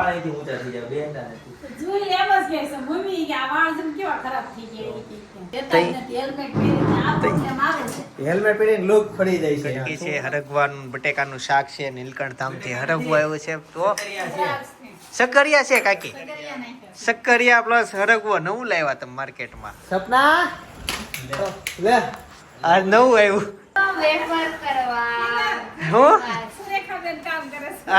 વાળ અહીંથી ઊંચા થઈ જાય બેનતા નથી જોઈ એમ જ કહે છે મમ્મી કે આ વાળ જેમ કેવા ખરાબ થઈ ગયા દેતા જ નથી હેલ્મેટ પહેરીને આ પોતે મારે છે હેલ્મેટ પહેરીને લોક ફરી જાય છે કટકી છે હરગવાનું બટેકાનું શાક છે નીલકંઠ ધામથી હરગવું આવ્યું છે તો સક્કરિયા છે કાકી સક્કરિયા પ્લસ હરગવો નવું લાવ્યા તમે માર્કેટમાં સપના લે આ નવું આવ્યું વેફર કરવા હું સુરેખાબેન કામ કરે છે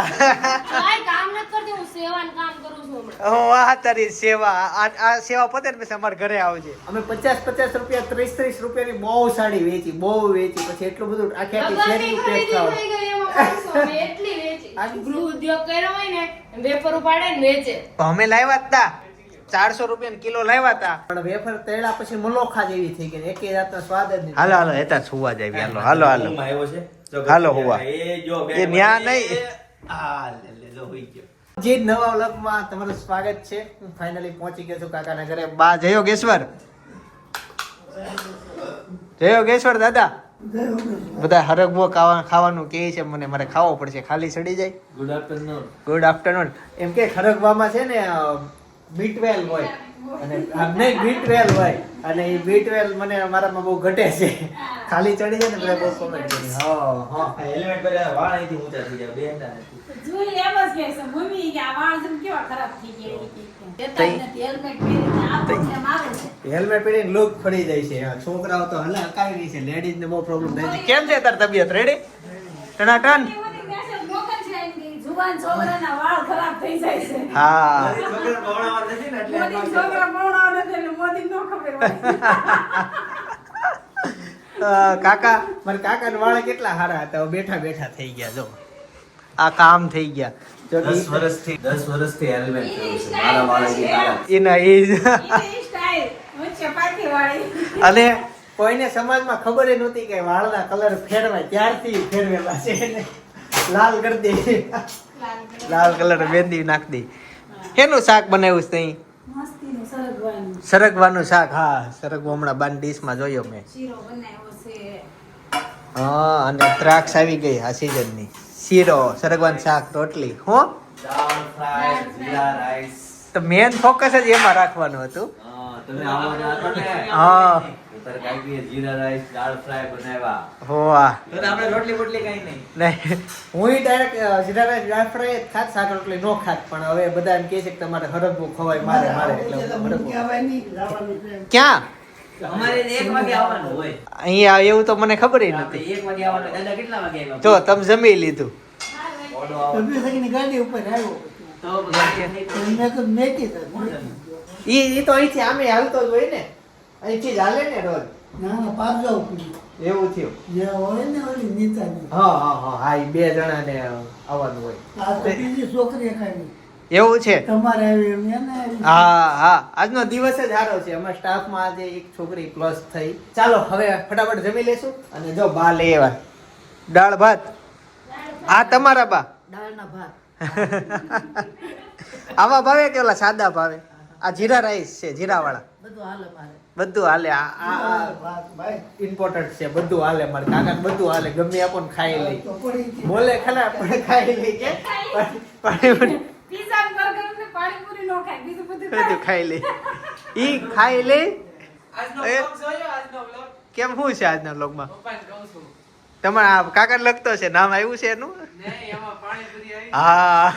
કાઈ કામ ન કરતી હું સેવાનું કામ કરું છું હમણાં હું આ તારી સેવા આ સેવા પતે ને પછી અમારા ઘરે આવજે અમે 50 રૂપિયા 30 રૂપિયાની બહુ સાડી વેચી બહુ વેચી પછી એટલું બધું આખી આખી બધાની શેરી પેક ખરીદી થાવ થઈ ગઈ એમાં 500 ની એટલી વેચી ગૃહ ઉદ્યોગ કર્યો હોય ને વેફર ઉપાડે ને વેચે અમે લાવ્યા જ તા 400 રૂપિયા કિલો લાવ્યા તા પણ વેફર તળ્યા પછી મલોખા જેવી થઈ ગઈ એકે જાતનો સ્વાદ જ નહીં હાલો હાલો એતા સુવા જાય હાલો હાલો હાલો રૂમમાં આવ્યો છે જો હાલો હોવા. એ જો એ ન્યા નહીં. આ લે જો હોઈ ગયો જે નવા વ્લોગમાં તમારું સ્વાગત છે હું ફાઇનલી પહોંચી ગયો છું કાકાના ઘરે બા જયોગેશ્વર જયોગેશ્વર દાદા બધા હરગવો ખાવાનું કે છે મને મારે ખાવો પડશે ખાલી સડી જાય ગુડ આફ્ટરનૂન ગુડ આફ્ટરનૂન એમ કે ખરગવામાં છે ને બીટવેલ હોય અને નહીં બીટવેલ હોય અને એ બીટવેલ મને મારામાં બહુ ઘટે છે ખાલી ચડી જાય ને બધા બહુ કોમેન્ટ કરી હા હા હેલ્મેટ પહેર્યા વાળ અહીંથી ઊંચા થઈ જાય બેનતા નથી જોઈ એમ જ કહે છે મમ્મી કે આ વાળ જેમ કેવા ખરાબ થઈ ગયા દેતા જ નથી હેલ્મેટ પહેરીને આ પોતે મારે છે હેલ્મેટ પહેરીને લોક ફરી જાય છે આ છોકરાઓ તો હલે હકાવી રહી છે લેડીઝ ને બહુ પ્રોબ્લેમ થાય છે કેમ છે તાર તબિયત રેડી ટનાટન જુવાન છોકરાના વાળ ખરાબ થઈ જાય છે હા છોકરા ભણાવવા નથી ને એટલે મોદી છોકરા ભણાવવા નથી એટલે મોદી નો ખબર હોય કાકા મારા કાકાના વાળ કેટલા સારા હતા હવે બેઠા બેઠા થઈ ગયા જો આ કામ થઈ ગયા જો 10 વર્ષથી હેલ્મેટ પહેરું છું મારા વાળ અહીંથી કાળા એના એજ એની સ્ટાઈલ ઊંચે પાકી વાળી અને કોઈને સમાજમાં ખબર નહોતી કે વાળના કલર ફેરવાય ત્યારથી ફેરવેલા છે ને લાલ કરી દે લાલ કલર મહેંદી નાખ દે એનું શાક બનાવ્યું છે તઈ મસ્તીનું સરગવાનું સરગવાનું શાક હા સરગવો હમણાં બાન ડીશમાં જોયો મેં શીરો બનાવ્યો છે હા અને દ્રાક્ષ આવી ગઈ આ સીઝનની શીરો સરગવાનું શાક રોટલી હો દાળ ફ્રાય જીરા રાઈસ તો મેન ફોકસ જ એમાં રાખવાનું હતું તમે આવવાના હતા ને હા ઉતર કાઈ જીરા રાઈસ દાળ ફ્રાય બનાવ્યા હો આ તો આપણે રોટલી બોટલી કઈ નહીં નહીં હું ડાયરેક્ટ જીરા રાઈસ દાળ ફ્રાય ખાત શાક રોટલી નો ખાત પણ હવે બધા એમ કહે છે કે તમારે હરગવું ખવાય મારે એટલે હરગવું. ક્યાં અમારે 1 વાગે આવવાનું હોય અહીંયા એવું તો મને ખબર ય આપણે નથી 1 વાગે આવવાનું દાદા કેટલા વાગે આવ્યા જો તમે જમી લીધું ઓડો આવવાનો. ગાડી ઉપર આવ્યો તો બધા ઈ તો અહીંથી આમે હાલતો જ હોય ને અહીંથી જ હાલે ને રોજ એવું થયું હા હા હા હા ઈ 2 જણાને આવવાનું હોય એવું છે તમારે હા હા આજનો દિવસ જ સારો છે અમારા સ્ટાફમાં આજે એક છોકરી પ્લસ થઈ ચાલો હવે ફટાફટ જમી લેશું અને જો બા લઈ આવ્યા દાળ ભાત આ તમારા બા દાળના ભાત આવા ભાવે કે ઓલા સાદા ભાવે આ જીરા રાઈસ છે જીરા વાળા બધું હાલે મારે બધું હાલે આ ઇમ્પોર્ટન્ટ છે બધું હાલે મારે કાકાને બધું હાલે ગમે આપો ને ખાઈ લઈ બોલે ખરા પણ ખાઈ લઈ કે પાણીપુરી પીઝા બર્ગર ને પાણીપુરી નો ખાય બીજું બધું બધું ખાઈ લે ઈ ખાઈ લે આજનો એ? vlog જોયો આજનો vlog કેમ શું છે આજના વ્લોગમાં પપ્પાને કહું છું તમારા કાકા લખતો છે નામ આવ્યું છે એનું નહીં એમાં પાણીપુરી આવી હા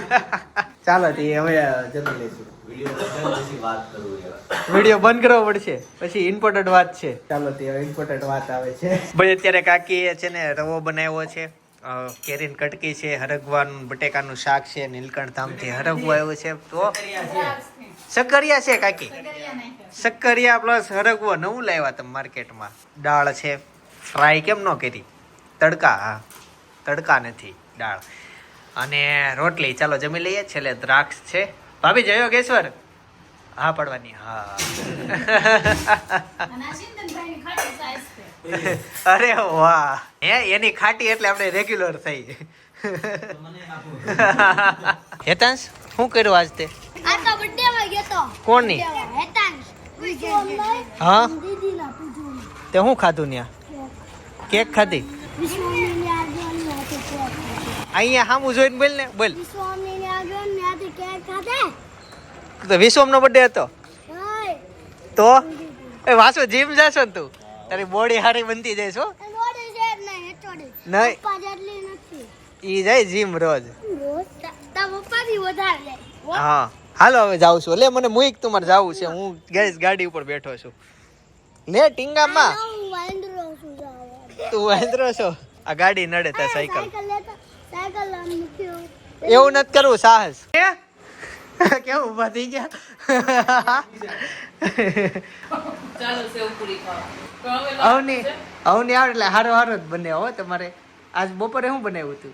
ચાલો તે હવે જમી લઈશું વિડિયો પછી વાત કરું યાર વિડીયો બંધ કરવો પડશે પછી ઇમ્પોર્ટન્ટ વાત છે ચાલો તે હવે ઇમ્પોર્ટન્ટ વાત આવે છે ભાઈ અત્યારે કાકીએ છે ને રવો બનાવ્યો છે કેરીન કટકી છે હરગવાનું બટેકાનું શાક છે નીલકંઠ ધામથી હરગવું આવ્યું છે તો સક્કરિયા છે કાકી સક્કરિયા પ્લસ હરગવો નવું લાવ્યા તમે માર્કેટમાં દાળ છે ફ્રાય કેમ ન કરી તડકા હા તડકા નથી દાળ અને રોટલી ચાલો જમી લઈએ છેલ્લે દ્રાક્ષ છે ભાભી જયોગેશ્વર હા પડવાની હા અને આ સિંધનભાઈની ખાટી સાઈઝ છે અરે વાહ હે એની ખાટી એટલે આપણે રેગ્યુલર થઈ મને આપો હેતાંશ શું કર્યું આજ તે આ તો બર્થડે માં ગયો તો કોની હેતાંશ હા દીદીના પૂજન તે શું ખાધું ન્યા કેક ખાધી વિશ્વની આગળ ને હાથે કેક અહીંયા સામું જોઈને બોલ ને બોલ વિશ્વની આગળ ને હાથે કેક તો વિશ્વમનો બર્થડે હતો તો એ વાસો જીમ જાશો ને તું તારી બોડી હારી બનતી જાય છો નહીં ઈ જાય જીમ રોજ હા હાલો હવે જાઉં છું લે મને મુઈક તમારે જાવું છે હું ગેસ ગાડી ઉપર બેઠો છું લે ટીંગામાં તું વાંદરો છો આ ગાડી નડે તા સાયકલ એવું નથી કરવું સાહસ કેવું ઉભા થઈ ગયા ચાલો સેવ પૂરી ખાઓ તો હવે અવની અવની આવે એટલે હારો હારો જ બને હો તમારે આજ બપોરે શું બનાવ્યું હતું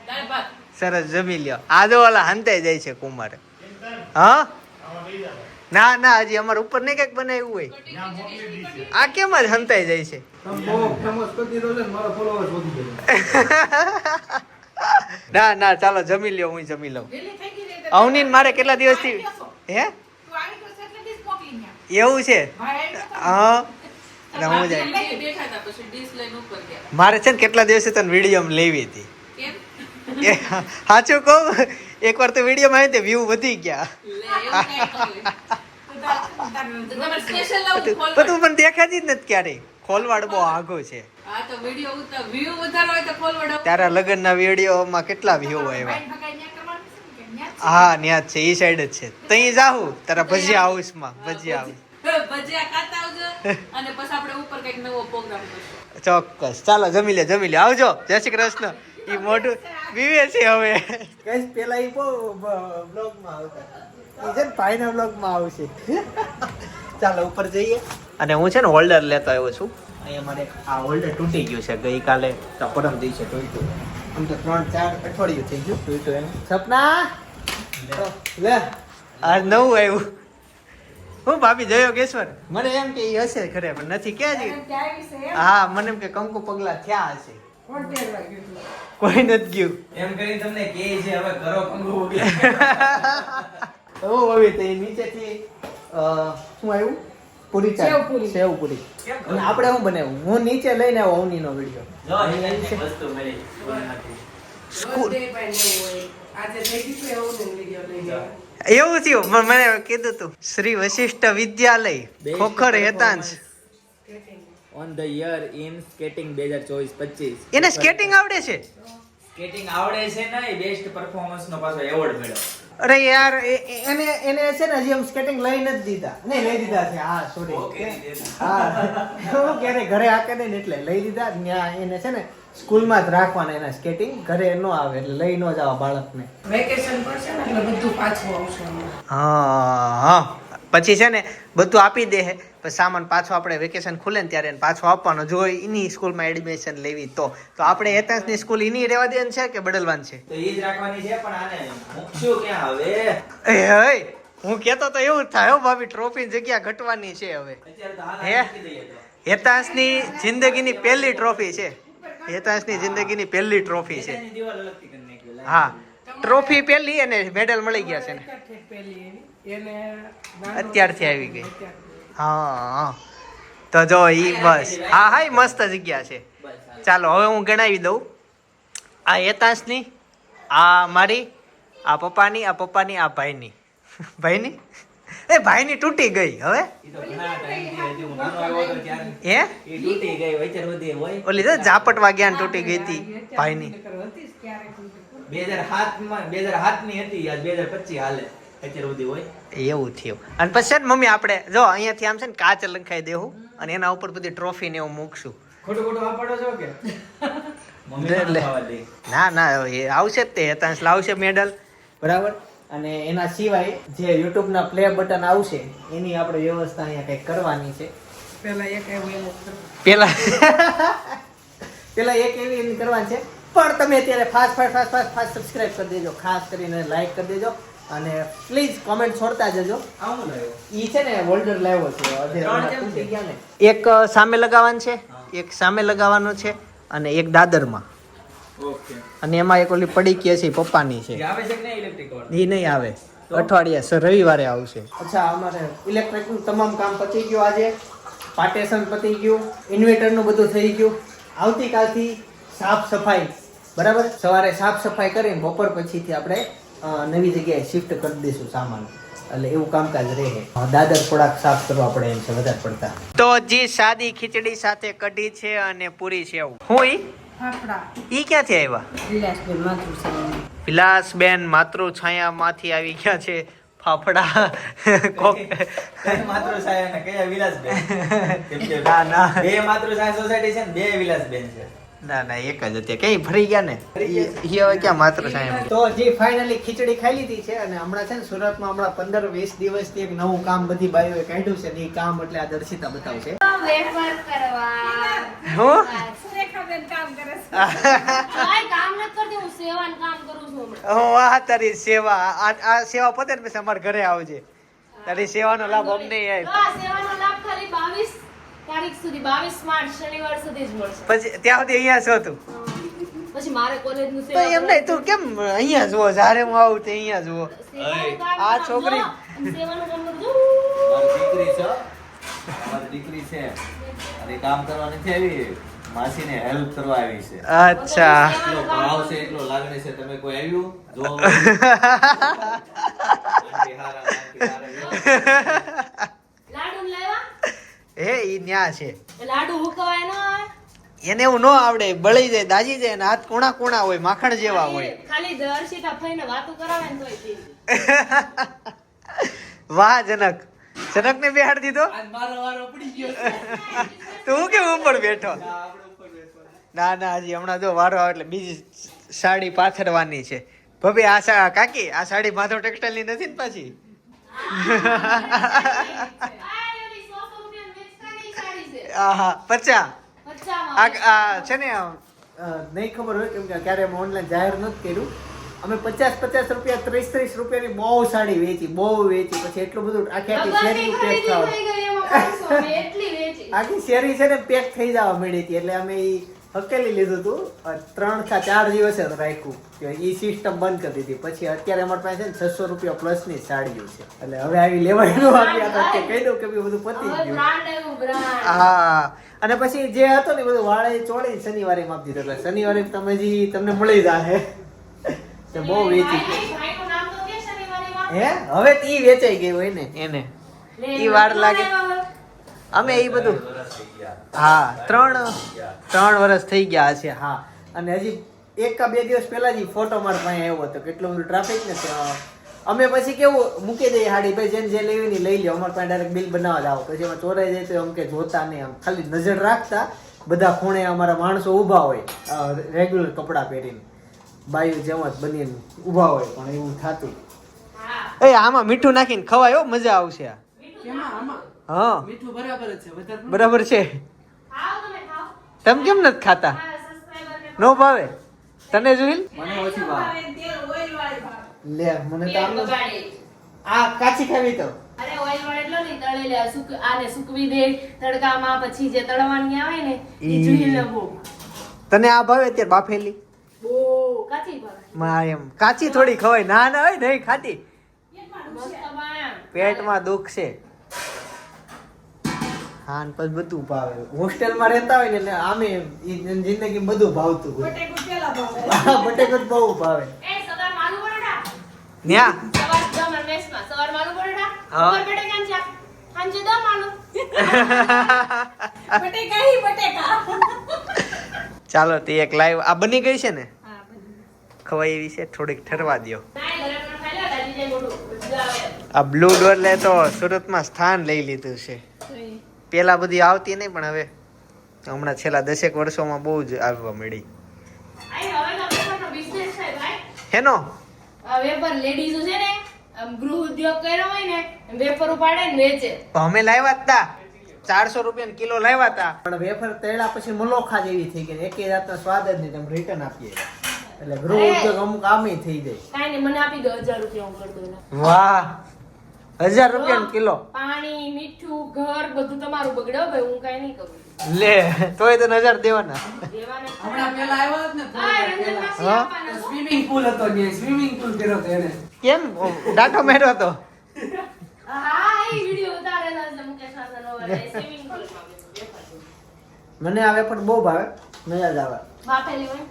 દાળ ભાત સરસ જમી લ્યો આજે ઓલા હંતાઈ જાય છે કુમાર હા ના ના હજી અમારે ઉપર નહીં કઈક બનાવ્યું હોય આ કેમ જ હંતાઈ જાય છે ના ના ચાલો જમી લ્યો હું જમી લઉં અવની મારે કેટલા દિવસથી હે એવું છે હા હું જાય દેખાતા પછી ડીશ લઈને ઉપર ગયા મારે છે ને કેટલા દિવસે તને વિડીયો લેવી હતી કેમ એ સાચું કહું એકવાર તો વિડીયોમાં આવી તે વ્યૂ વધી ગયા લે એવું કઈ તમારે સ્પેશિયલ લાવું પણ તું પણ દેખાતી જ નથી ક્યારેય ખોલવાડ બહુ આઘો છે હા તો વિડિયો ઉતાર વ્યૂ વધારો હોય તો ખોલવડ તારા લગ્નના વિડીયોમાં કેટલા વ્યૂ આવ્યા હા ન્યા જ છે ઈ સાઈડ જ છે તઈ જાહું તારા ભજીયા હાઉસમાં ભજીયા હાઉસ ભજીયા ખાતા આવજો અને પછી આપણે ઉપર કઈક નવો પ્રોગ્રામ કરશું ચોક્કસ ચાલો જમી લે આવજો જય શ્રી કૃષ્ણ ઈ મોઢું બીવે છે હવે ગાઈસ પેલા ઈ બ્લોગમાં આવતા ઈ છે ને ભાઈના બ્લોગમાં આવશે ચાલો ઉપર જઈએ અને હું છે ને હોલ્ડર લેતો આવ્યો છું અહીંયા મારે આ હોલ્ડર તૂટી ગયું છે ગઈકાલે તો પરમ દિવસે તૂટ્યું આમ તો 3-4 અઠવાડિયું થઈ ગયું તૂટ્યું એમ સપના લે આજ નવું આવ્યું હું ભાભી જયો કેશ્વર મને એમ કે ઈ હશે ખરે પણ નથી ક્યાં જી હા મને એમ કે કંકુ પગલા થયા હશે કોઈ નથી ગયું એમ કરીને તમને કહે છે હવે કરો કંગુ ઓ હવે તે નીચેથી શું આવ્યું પૂરી સેવ પૂરી અને આપણે શું બનાવ્યું હું નીચે લઈને આવ્યો અવનીનો વિડીયો જો અહીંયા વસ્તુ મળી સ્કૂલ એવું થયું મને કીધું તું Shri Vashishtha Vidyalaya Khokhar Hetansh on the year in skating 2024-25 એને સ્કેટિંગ આવડે છે સ્કેટિંગ આવડે છે ને બેસ્ટ પરફોર્મન્સ નો પાછો એવોર્ડ મળ્યો અરે યાર એને છે ને હજી આમ સ્કેટિંગ લઈ નથી દીધા નહીં લઈ દીધા છે હા સોરી હા હું ક્યારે ઘરે આકે નહીં ને એટલે લઈ દીધા ત્યાં એને છે ને સ્કૂલમાં જ રાખવાના એના સ્કેટિંગ ઘરે ન આવે એટલે લઈ ન જવા બાળકને વેકેશન પડશે ને એટલે બધું પાછું આવશે હા પછી છે ને બધું આપી દે પછી સામાન પાછો આપણે વેકેશન ખુલે ને ત્યારે એને પાછો આપવાનો જો એની સ્કૂલમાં એડમિશન લેવી તો આપણે હેતાંશની સ્કૂલ એની રહેવા દેવાની છે કે બદલવાની છે તો ઈ જ રાખવાની છે પણ આને મૂકશું ક્યાં હવે હે હું કહેતો તો એવું જ થાય હો ભાભી ટ્રોફીની જગ્યા ઘટવાની છે હવે અત્યારે તો હાલ હે મૂકી દઈએ તો હેતાંશની જિંદગીની પહેલી ટ્રોફી છે હેતાંશની જિંદગીની પહેલી ટ્રોફી છે એની દીવાલ અલગથી કરી નાખી હા ટ્રોફી પહેલી અને મેડલ મળી ગયા છે ને અત્યારથી આવી ગઈ હા તો જો ઈ બસ હા હા ઈ મસ્ત જગ્યા છે ચાલો હવે હું ગણાવી દઉં આ હેતાંશની આ મારી આ પપ્પાની આ ભાઈની એ ભાઈની તૂટી ગઈ હવે ઈ તો ઘણા ટાઈમથી હજી હું નાનો આવ્યો હતો ત્યારે હે ઈ તૂટી ગઈ વચ્ચે વધી હોય ઓલી તો ઝાપટવા ગયા ને તૂટી ગઈ હતી ભાઈની 2007 ની હતી આજ 2025 હાલે અત્યારે સુધી હોય એવું થયું અને પછી છે ને મમ્મી આપણે જો અહીંયાથી આમ છે ને કાચ લંખાઈ દેવું અને એના ઉપર બધી ટ્રોફી ને એવું મૂકશું ખોટું વાપરો છો કે મમ્મી લે, લે. ખાવા દે ના ના એ આવશે જ તે હેતાંશ લાવશે મેડલ બરાબર અને એના સિવાય જે YouTube ના પ્લે બટન આવશે એની આપણે વ્યવસ્થા અહીંયા કંઈક કરવાની છે પેલા પેલા એક એવી કરવાની છે પણ તમે અત્યારે ફાસ્ટ સબસ્ક્રાઇબ કરી દેજો ખાસ કરીને લાઈક કરી દેજો અને પ્લીઝ કોમેન્ટ છોડતા જજો આવું લાવ્યો ઈ છે ને હોલ્ડર લાવ્યો છે ત્રણ કેમ છે? ગયા ને એક સામે લગાવવાનું છે એક સામે લગાવવાનું છે અને એક દાદરમાં ઓકે અને એમાં એક ઓલી પડીકી છે પપ્પાની છે એ આવે છે કે નહીં ઇલેક્ટ્રિક વાળો એ નહીં આવે અઠવાડિયા રવિવારે આવશે અચ્છા અમારે ઇલેક્ટ્રિકનું તમામ કામ પતી ગયું આજે પાર્ટેશન પતી ગયું ઇન્વર્ટરનું બધું થઈ ગયું આવતીકાલથી સાફ સફાઈ બરાબર સવારે સાફ સફાઈ કરીને બપોર પછીથી આપણે નવી જગ્યાએ શિફ્ટ કરી દઈશું સામાન, એટલે એવું કામકાજ રહે. દાદર થોડાક સાફ કરવા પડે એમ છે વધારે પડતા. તો જે સાદી ખીચડી સાથે કઢી છે અને પૂરી છે. હું ઈ ક્યાંથી આવ્યા? વિલાસબેન માતૃછાયામાંથી આવી ગયા છે. ફાફડા માતૃછાયા ને કયા વિલાસબેન? કેમ કે ના બે માતૃછાયા સોસાયટી છે ને, બે વિલાસબેન છે. ના એક જ હતી. કઈ ફરી ગયા ને ઈ હવે ક્યાં માતૃછાયા. તો જે ફાઇનલી ખીચડી ખાઈ લીધી છે અને હમણાં છે ને સુરતમાં હમણાં 15-20 દિવસથી એક નવું કામ બધી બાઈઓએ કાઢ્યું છે ને એ કામ એટલે આ દર્શિતા બતાવશે. વેફર કરવા હું સુરેખાબેન કામ કરે છે. કાંઈ કામ નથી કરતી, હું સેવાનું કામ કરું છું હમણાં. હું આ તારી સેવા આ સેવા પતે ને પછી અમારા ઘરે આવજે. તારી સેવાનો લાભ અમને તો આ સેવાનો લાભ ખાલી 22 તારીખ સુધી, 22 માર્ચ શનિવાર સુધી જ મળશે. પછી ત્યાં સુધી અહીંયા છો તું. પછી મારે કોલેજ નું તો એમ નહીં, તું કેમ અહીંયા જુઓ? જ્યારે હું આવું તે અહીંયા જુઓ. આ છોકરી સેવાનું કામ કરું મારી દીકરી છે, મારી દીકરી છે અને કામ કરવા નથી આવી, માસીને હેલ્પ કરવા આવી છે. અચ્છા. એટલો ભાવ છે, એટલો લાગણી છે. તમે કોઈ આવ્યું જો લાડુ લાવ્યા? હે ઈ ન્યા છે. લાડુ હુકવાય ન આવે? એને એવું ન આવડે, બળી જાય, દાજી જાય, હાથ કોણા કોણા હોય, માખણ જેવા હોય. ખાલી દર્શિતા ફઈને વાતો કરાવે ને તોય થઈ જાય. વાહ જનક. જનક ને બેહાડ દીધો. તું કેમ ઉપર બેઠો? ના હજી હમણાં જો વારો આવે એટલે બીજી સાડી પાથરવાની છે. ભભી આ કાકી આ સાડી માધવ ટેક્સટાઇલ ની નથી ને પાછી? આહા 50 આ છે ને નહીં ખબર હોય કેમ કે ક્યારે અમે ઓનલાઈન જાહેર નથી કર્યું. અમે 50 રૂપિયા 30 રૂપિયાની બહુ સાડી વેચી, પછી એટલું બધું આખી શેરી પેક આખી શેરી છે ને પેક થઈ જવા મળી હતી. એટલે અમે ઈ હકેલી લીધું હતું. 3-4 દિવસે રાખ્યું કે ઈ સિસ્ટમ બંધ કરી દીધી. પછી અત્યારે અમારી પાસે છે ને 600 રૂપિયા પ્લસ ની સાડીઓ છે. એટલે હવે આવી લેવાનું આપ્યા હતા કે કહી દઉં કે બધું પતી ગયું. હા. અને પછી જે હતો ને બધું વાળે ચોળી શનિવારે માં આપી દીધું. એટલે શનિવારે તમને મળી જાય. તો બહુ વેચી હે હવે ઈ વેચાઈ ગઈ હોય ને એને ઈ વાર લાગે. અમે એ બધું હા 3 વર્ષ થઈ ગયા છે. હા અને હજી 1-2 દિવસ પહેલા જ ફોટો મારા પાસે આવ્યો હતો. કેટલું બધું ટ્રાફિક ને અમે પછી કેવું મૂકી દઈએ હાડી, ભાઈ જેને જે લેવી ની લઈ લો. અમારે પાસે ડાયરેક્ટ બિલ બનાવવા જ આવો. પછી એમાં ચોરાઈ જાય તો એમ કે જોતા નહીં, આમ ખાલી નજર રાખતા. બધા ખૂણે અમારા માણસો ઊભા હોય રેગ્યુલર કપડાં પહેરીને, બાયું જેમ જ બનીને ઊભા હોય, પણ એવું થતું. એ આમાં મીઠું નાખીને ખવાય, મજા આવશે. હા બરાબર છે. તમે કેમ નથી ખાતા? નો ભાવે તને? જોઈલ મને ઓછી ભાવ. તેલ ઓઇલ વાળી ભાવે. લે મને તો આ કાચી ખાવી તો અરે ઓઇલ વાળો એટલો નહીં, તળેલા આને સૂકવી દે તડકામાં, પછી જે તળવાની આવે ને ઈ જોઈએ ને બહુ. તને આ ભાવે અત્યારે બાફેલી? બહુ કાચી ભાવે. માં એમ કાચી થોડી ખવાય. ના હોય નહીં ખાતી, મસ્ત બને. પેટમાં દુખ છે. હા ને પછી બધું ભાવે. હોસ્ટેલમાં રહેતા હોય ને એટલે આમે જિંદગી બધું ભાવતું હોય. બટેકું પેલા ભાવે. બટેકું જ બહુ ભાવે. એ સવાર માલુ પરોઠા. ન્યા સવાર જમણ મેસમાં સવાર માલુ પરોઠા. હા. ઉપર બટેકા ચા. સાંજે દમ આલુ. બટેકા હી બટેકા. ચાલો તે એક લાઈવ આ બની ગઈ છે ને, હા બધી. ખવાય એવી છે, થોડીક ઠરવા દ્યો. નાય ગરમ ન ખાઈ લો દાદી જાય મોઢું. મજા આવે. આ બ્લુ ડોરલે તો સુરતમાં સ્થાન લઈ લીધું છે. પેલા બધી આવતી નહીં, પણ હવે હમણાં છેલ્લા 10 વર્ષોમાં બહુ જ આવવા મળી. આઈ હવે તો વેપારનો બિઝનેસ થાય ભાઈ. હેનો આ વેપાર લેડીઝો છે ને, આમ ગૃહ ઉદ્યોગ કર્યો હોય ને, વેપાર ઉપાડે ને વેચે. અમે લાવ્યા હતા 400 રૂપિયા કિલો લાવ્યા હતા. પણ વેફર તળ્યા પછી મલોખા જેવી થઈ ગઈ. એકે જાતનો સ્વાદ જ નહીં. તમે રિટર્ન આપીએ એટલે ગૃહ ઉદ્યોગ અમુક આમે થઈ જાય. કાઈ નહીં, મને આપી દો 1000 રૂપિયા હું કરી દઉં. વાહ 1000 રૂપિયા કિલો. પાણી મીઠું ઘર બધું તમારું બગડ્યો ભાઈ, હું કાઈ નહીં કરું. લે તોય તો 1000 દેવાના. દેવાને હમણાં પેલા આવ્યો જ ને હા, રંજન માસી હા? આપવાના છો. સ્વિમિંગ પુલ હતો ને સ્વિમિંગ પુલ કર્યો તો એને કેમ ડાટો મેર્યો તો? હા, એ વિડિયો ઉતારેલો છે મુકેશ હાસનનો વાળે સ્વિમિંગ પુલમાં વેપાર. મને આ વેફર બહુ ભાવે, મજા જ આવે. બાફેલી હોય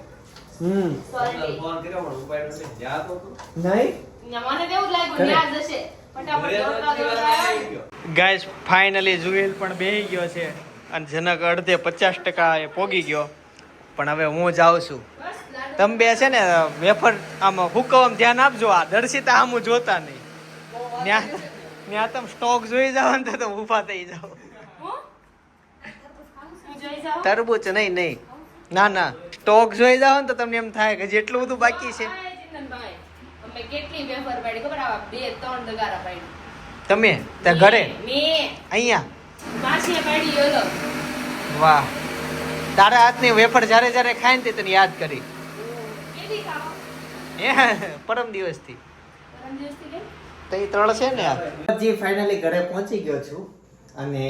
Sorry. ફોન કર્યો પણ ઉપાડ્યો નહીં. જ્યાં તો તું. નહીં મને તો એવું લાગ્યું યાદ હશે ફટાફટ દોડતા આવ્યો. ગાઈસ ફાઇનલી જુએલ પણ બેહી ગયો છે અને જનક અડધે 50% એ પોગી ગયો. પણ હવે હું જાઉં છું. બસ લાડુ. તમે બે છે ને વેફર આમ હુકમ ધ્યાન આપજો. આ દર્શિતા આમ જોતા નહીં. ત્યાં તમે સ્ટોક જોઈ જાવ ને તો ઊભા થઈ જાવ. હું જોઈ જાઉં? તરબૂચ નહીં. ના સ્ટોક જોઈ જાવ ને તો તમને એમ થાય કે જેટલું બધું બાકી છે. હા, ચિંતનભાઈ. અમે કેટલી વેફર પાડી ખબર આવા 2-3 દગારા પાડી. તમે ત્યાં ઘરે મેં અહીંયા માસીએ પાડી ઓલો. વાહ તારા હાથની વેફર જ્યારે જ્યારે ખાય ને તે તને યાદ કરી. કેવી ખાવા? પરમ દિવસથી પરમ દિવસથી કેમ? તો એ 3 છે ને યાર. હજી ફાઇનલી ઘરે પહોંચી ગયો છું અને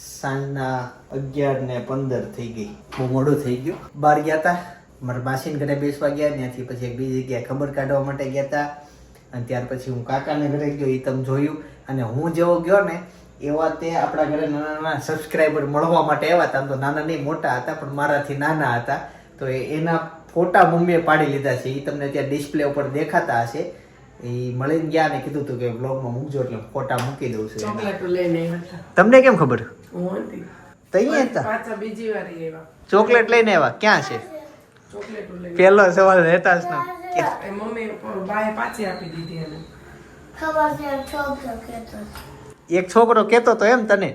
સાંજના 11:15 થઈ ગઈ. બહુ મોડું થઈ ગયું. બહાર ગયા હતા મારા માસીને ઘરે બેસવા ગયા, ત્યાંથી પછી એક બીજી જગ્યાએ ખબર કાઢવા માટે ગયા હતા અને ત્યાર પછી હું કાકાને ઘરે ગયો. એ તમે જોયું. અને હું જેવો ગયો ને એવા તે આપણા ઘરે નાના સબસ્ક્રાઈબર મળવા માટે આવ્યા હતા. આમ તો નાના નહીં મોટા હતા પણ મારાથી નાના હતા. તો એના ફોટા મમ્મીએ પાડી લીધા છે. એ તમને ત્યાં ડિસ્પ્લે ઉપર દેખાતા હશે. એ મળીને ગયા ને કીધું હતું કે બ્લોગમાં મૂકજો એટલે ફોટા મૂકી દઉં છું એના. ચોકલેટ લઈને આવ્યા તમને કેમ ખબર? હું હતી તો અહીંયા હતા. પાછા બીજી વાર આવ્યા ચોકલેટ લઈને આવ્યા. ક્યાં છે? ચોકલેટ લઈને પહેલો સવાલ રહેતા જ ના. એ મમ્મી બાએ પાછી આપી દીધી એને એક છોકરો કેતો તો એમ તને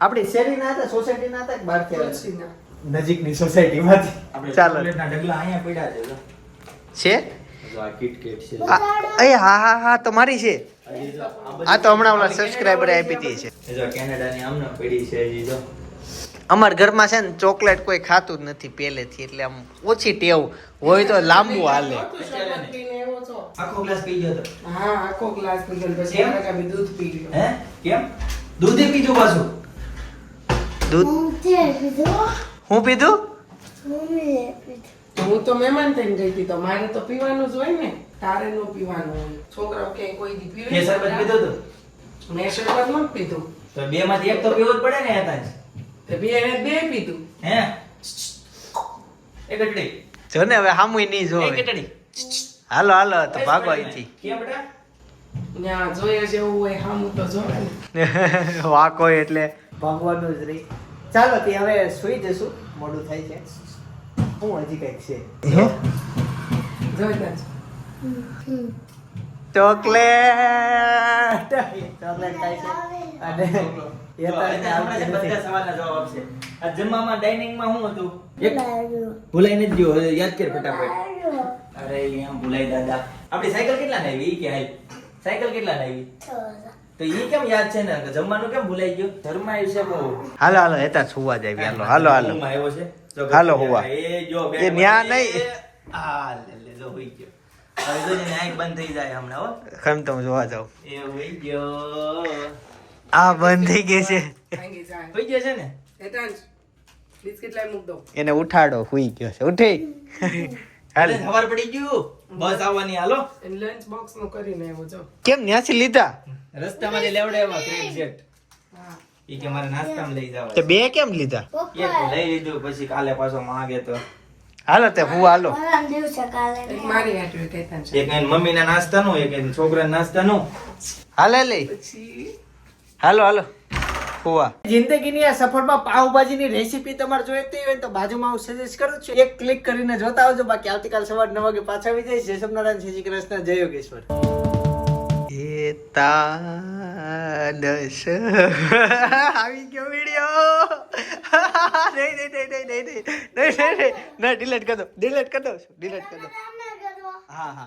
આપણી શેરીના હતા, સોસાયટીના હતા કે બહારથી આવ્યા? પછીના. નજીકની સોસાયટીમાંથી. આપણે ચાલો. ચોકલેટના ઢગલા અહીંયા પડ્યા છે જો. છે? જો આ કિટકેટ છે. હા તમારી છે. હજી જો આ તો હમણાં ઓલા સબસ્ક્રાઇબર આપી હતી છે. જો કેનેડાની આમને પડી છે હજી જો. અમારા ઘરમાં છે ને ચોકલેટ કોઈ ખાતું જ નથી પહેલેથી, એટલે આમ ઓછી ટેવ હોય તો લાંબુ હાલે. નહોતું શરબત પીને એવો છો. આખો ગ્લાસ પી ગયો તો. હા આખો ગ્લાસ પી ગયો પછી કેમ? કાકા બી દૂધ પી ગયો હે કેમ દૂધે પીધું પાછું? દૂધ હું પીધું? હું તો મહેમાન થઈને ગઈ હતી તો મારે તો પીવાનું જ હોય ને, તારે નો પીવાનું હોય. છોકરાઓ કે કોઈ દી પીવે કે શરબત પીધું તું? મેં શરબત નહોતું પીધું. તો બે માંથી એક તો પીવું જ પડે ને હતા જ. તે બે પીધું. હે એક ગટડી જો ને હવે હામુય નહીં એક જોવે. ગટડી હાલો તો ભાગો અહીંથી. કેમ બેટા? ત્યાં જોઈએ જેવું હોય હામું તો જોવે ને. વાકો એટલે ભાગવાનું જ રહી. ચાલો તે હવે સુઈ જશું, મોડું થાય છે. હું હજી કંઈક છે. જોઈતા જ. ચોકલેટ ચોકલેટ ખાય છે અને એ જો, તને હમણાં જે આવતી બધા નથી. સવાલના જવાબ આપશે. આ જમવામાં ડાઇનિંગમાં શું હતું? એક ભૂલાઈ નથી ગયો. હવે યાદ કર ફટાફટ. અરે એમ ભૂલાઈ દાદા. આપણી સાયકલ કેટલા ને આવી? ઈ કે હાલ. સાયકલ કેટલા ને આવી? તો ઈ કેમ યાદ છે ને કે જમવાનું કેમ ભૂલાઈ ગયું? ઘરમાં આવ્યું છે બહુ. હાલો હેતા સુવા જાય. હાલો રૂમમાં આવ્યો છે. જો હાલો, બેઠો હુવા. એ જો એ બેઠો ન્યા છે. નહીં. આ લે જો હોઈ ગયો. હવે જો ને આંખ બંધ થઈ જાય હમણાં હો. ખમ તો હું જોવા જાઉં. એ હોઈ ગયો. આ બંધ થઈ ગઈ છે. ભાંગી જાય. હોઈ ગયો છે ને? હેતાંશ, બિસ્કિટ લાવી મૂક દો. એને ઉઠાડો. હુઈ ગયો છે. ઉઠી હાલ. અરે સવાર પડી ગયું. બસ આવવાની હાલો. એને લંચ બોક્સ નું કરીને આવ્યો જો. કેમ ન્યાથી લીધા? રસ્તામાંથી લેવડાવ્યા ક્રેક જેટ. હા. ઈ કે મારે નાસ્તામાં લઈ તે જવા. બે કેમ લીધા? એક લઈ લીધું પછી કાલે પાછો માંગે તો. હાલો તે હું હાલો. એક મારી હાટુ એક હેતાંશ. એક એન મમ્મીના નાસ્તાનું, એક એન છોકરાના નાસ્તાનું. હાલે લઈ. પછી હાલો હુવા. જિંદગીની આ સફરમાં પાવભાજીની રેસીપી તમારે જોઈતી હોય તો બાજુમાં હું સજેસ્ટ કરું છું. એક ક્લિક કરીને જોતા આવજો. બાકી આવતીકાલ સવાર 9 વાગે પાછા આવી જઈશ. જય સ્વામિનારાયણ, જય શ્રી કૃષ્ણ, જય યોગેશ્વર. એતાદશ આવી ગયો વિડિયો. નહીં ડિલીટ કરી દો. હા